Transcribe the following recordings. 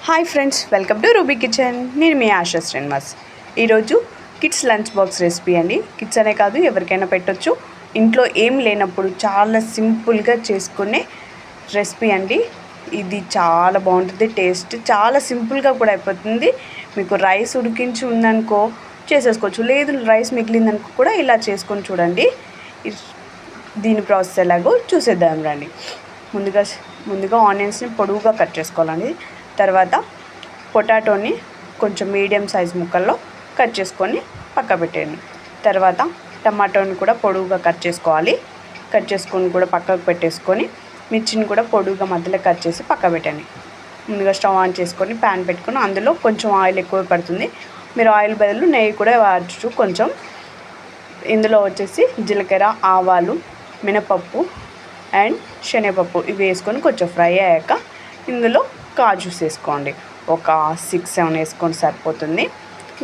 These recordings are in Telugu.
Hi friends, welcome to ruby kitchen. నేను మీ ఆశా శ్రీనివాస్. ఈరోజు కిడ్స్ లంచ్ బాక్స్ రెసిపీ అండి. కిడ్స్ అనే కాదు, ఎవరికైనా పెట్టొచ్చు. ఇంట్లో ఏం లేనప్పుడు చాలా సింపుల్గా చేసుకునే రెసిపీ అండి. ఇది చాలా బాగుంటుంది. టేస్ట్ చాలా సింపుల్గా కూడా అయిపోతుంది. మీకు రైస్ ఉడికించి ఉందనుకో చేసేసుకోవచ్చు, లేదు రైస్ మిగిలిందనుకో కూడా ఇలా చేసుకొని చూడండి. దీని ప్రాసెస్ ఎలాగో చూసేద్దాం రండి. ముందుగా ఆనియన్స్ని పొడవుగా కట్ చేసుకోవాలండి. తర్వాత పొటాటోని కొంచెం మీడియం సైజ్ ముక్కల్లో కట్ చేసుకొని పక్క పెట్టేయండి. తర్వాత టమాటోని కూడా పొడవుగా కట్ చేసుకోవాలి. కట్ చేసుకొని కూడా పక్కకు పెట్టేసుకొని మిర్చిని కూడా పొడవుగా మధ్యలో కట్ చేసి పక్క పెట్టండి. ముందుగా స్టవ్ ఆన్ చేసుకొని ప్యాన్ పెట్టుకొని అందులో కొంచెం ఆయిల్ ఎక్కువ పడుతుంది. మీరు ఆయిల్ బదులు నెయ్యి కూడా వాడచ్చు కొంచెం. ఇందులో వచ్చేసి జీలకర్ర, ఆవాలు, మినపప్పు అండ్ శనగపప్పు ఇవి వేసుకొని కొంచెం ఫ్రై అయ్యాక ఇందులో కాజూస్ వేసుకోండి. ఒక 6-7 వేసుకొని సరిపోతుంది.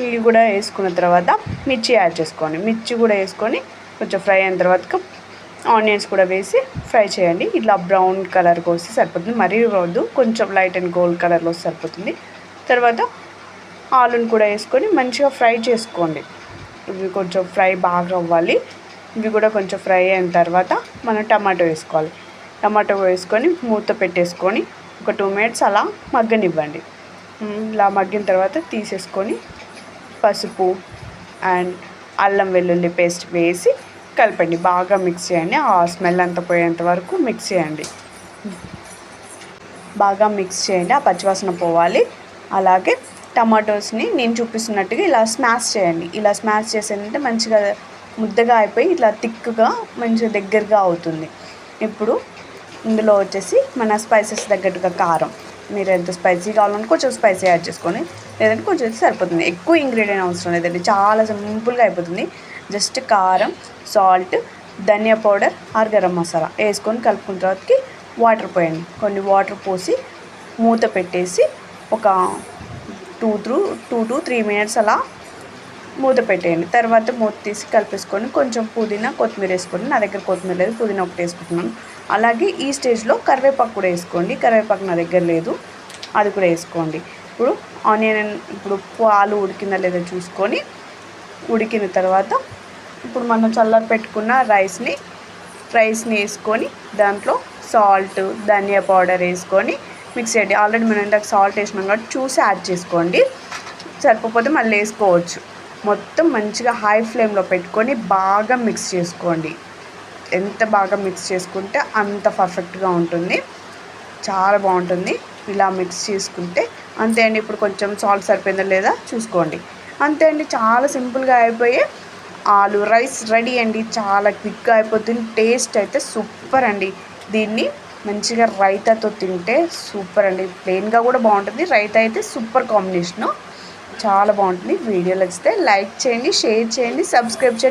ఇవి కూడా వేసుకున్న తర్వాత మిర్చి యాడ్ చేసుకోండి. మిర్చి కూడా వేసుకొని కొంచెం ఫ్రై అయిన తర్వాత ఆనియన్స్ కూడా వేసి ఫ్రై చేయండి. ఇట్లా బ్రౌన్ కలర్కి వస్తే సరిపోతుంది, మరీ వద్దు, కొంచెం లైట్ అండ్ గోల్డ్ కలర్లో వస్తే సరిపోతుంది. తర్వాత ఆలుని కూడా వేసుకొని మంచిగా ఫ్రై చేసుకోండి. ఇవి కొంచెం ఫ్రై బాగా అవ్వాలి. ఇవి కూడా కొంచెం ఫ్రై అయిన తర్వాత మనం టమాటో వేసుకోవాలి. టమాటో వేసుకొని మూత పెట్టేసుకొని ఒక 2 minutes అలా మగ్గనివ్వండి. ఇలా మగ్గిన తర్వాత తీసేసుకొని పసుపు అండ్ అల్లం వెల్లుల్లి పేస్ట్ వేసి కలపండి. బాగా మిక్స్ చేయండి. ఆ స్మెల్ అంతా పోయేంత వరకు మిక్స్ చేయండి. బాగా మిక్స్ చేయండి, ఆ పచ్చివాసన పోవాలి. అలాగే టమాటోస్ని నేను చూపిస్తున్నట్టుగా ఇలా స్మాష్ చేయండి. ఇలా స్మాష్ చేసేదంటే మంచిగా ముద్దగా అయిపోయి ఇట్లా థిక్గా మంచిగా దగ్గరగా అవుతుంది. ఇప్పుడు ఇందులో వచ్చేసి మన స్పైసెస్ తగ్గట్టుగా కారం, మీరు ఎంత స్పైసీ కావాలనుకో కొంచెం స్పైసీ యాడ్ చేసుకొని, లేదంటే కొంచెం సరిపోతుంది. ఎక్కువ ఇంగ్రీడియంట్ అవసరం లేదండి, చాలా సింపుల్గా అయిపోతుంది. జస్ట్ కారం, సాల్ట్, ధనియా పౌడర్ ఆర్ గరం మసాలా వేసుకొని కలుపుకున్న తర్వాతకి వాటర్ పోయండి. కొన్ని వాటర్ పోసి మూత పెట్టేసి ఒక 2 to 3 minutes అలా మూత పెట్టేయండి. తర్వాత మూత తీసి కలిపేసుకొని కొంచెం పుదీనా, కొత్తిమీర వేసుకోండి. నా దగ్గర కొత్తిమీర లేదు, పుదీనా ఒకటి వేసుకుంటున్నాను. అలాగే ఈ స్టేజ్లో కరివేపాకు కూడా వేసుకోండి. కరివేపాకు నా దగ్గర లేదు, అది కూడా వేసుకోండి. ఇప్పుడు ఆనియన్, ఇప్పుడు పాలు ఉడికిందా లేదా చూసుకొని, ఉడికిన తర్వాత ఇప్పుడు మనం చల్లారి పెట్టుకున్న రైస్ని వేసుకొని దాంట్లో సాల్ట్, ధనియా పౌడర్ వేసుకొని మిక్స్ చేయండి. ఆల్రెడీ మనం ఇందాక సాల్ట్ వేసినాం కాబట్టి చూసి యాడ్ చేసుకోండి, సరిపోతే మళ్ళీ వేసుకోవచ్చు. మొత్తం మంచిగా హై ఫ్లేమ్లో పెట్టుకొని బాగా మిక్స్ చేసుకోండి. ఎంత బాగా మిక్స్ చేసుకుంటే అంత పర్ఫెక్ట్గా ఉంటుంది, చాలా బాగుంటుంది. ఇలా మిక్స్ చేసుకుంటే అంతే అండి. ఇప్పుడు కొంచెం సాల్ట్ సరిపోయిందా లేదా చూసుకోండి. అంతే అండి, చాలా సింపుల్గా అయిపోయే ఆలు రైస్ రెడీ అండి. చాలా క్విక్గా అయిపోతుంది. టేస్ట్ అయితే సూపర్ అండి. దీన్ని మంచిగా రైతాతో తింటే సూపర్ అండి. ప్లెయిన్గా కూడా బాగుంటుంది, రైతా అయితే సూపర్ కాంబినేషను, చాలా బాగుంటుంది. వీడియో నచ్చితే లైక్ చేయండి, షేర్ చేయండి, సబ్స్క్రైబ్ చేయండి.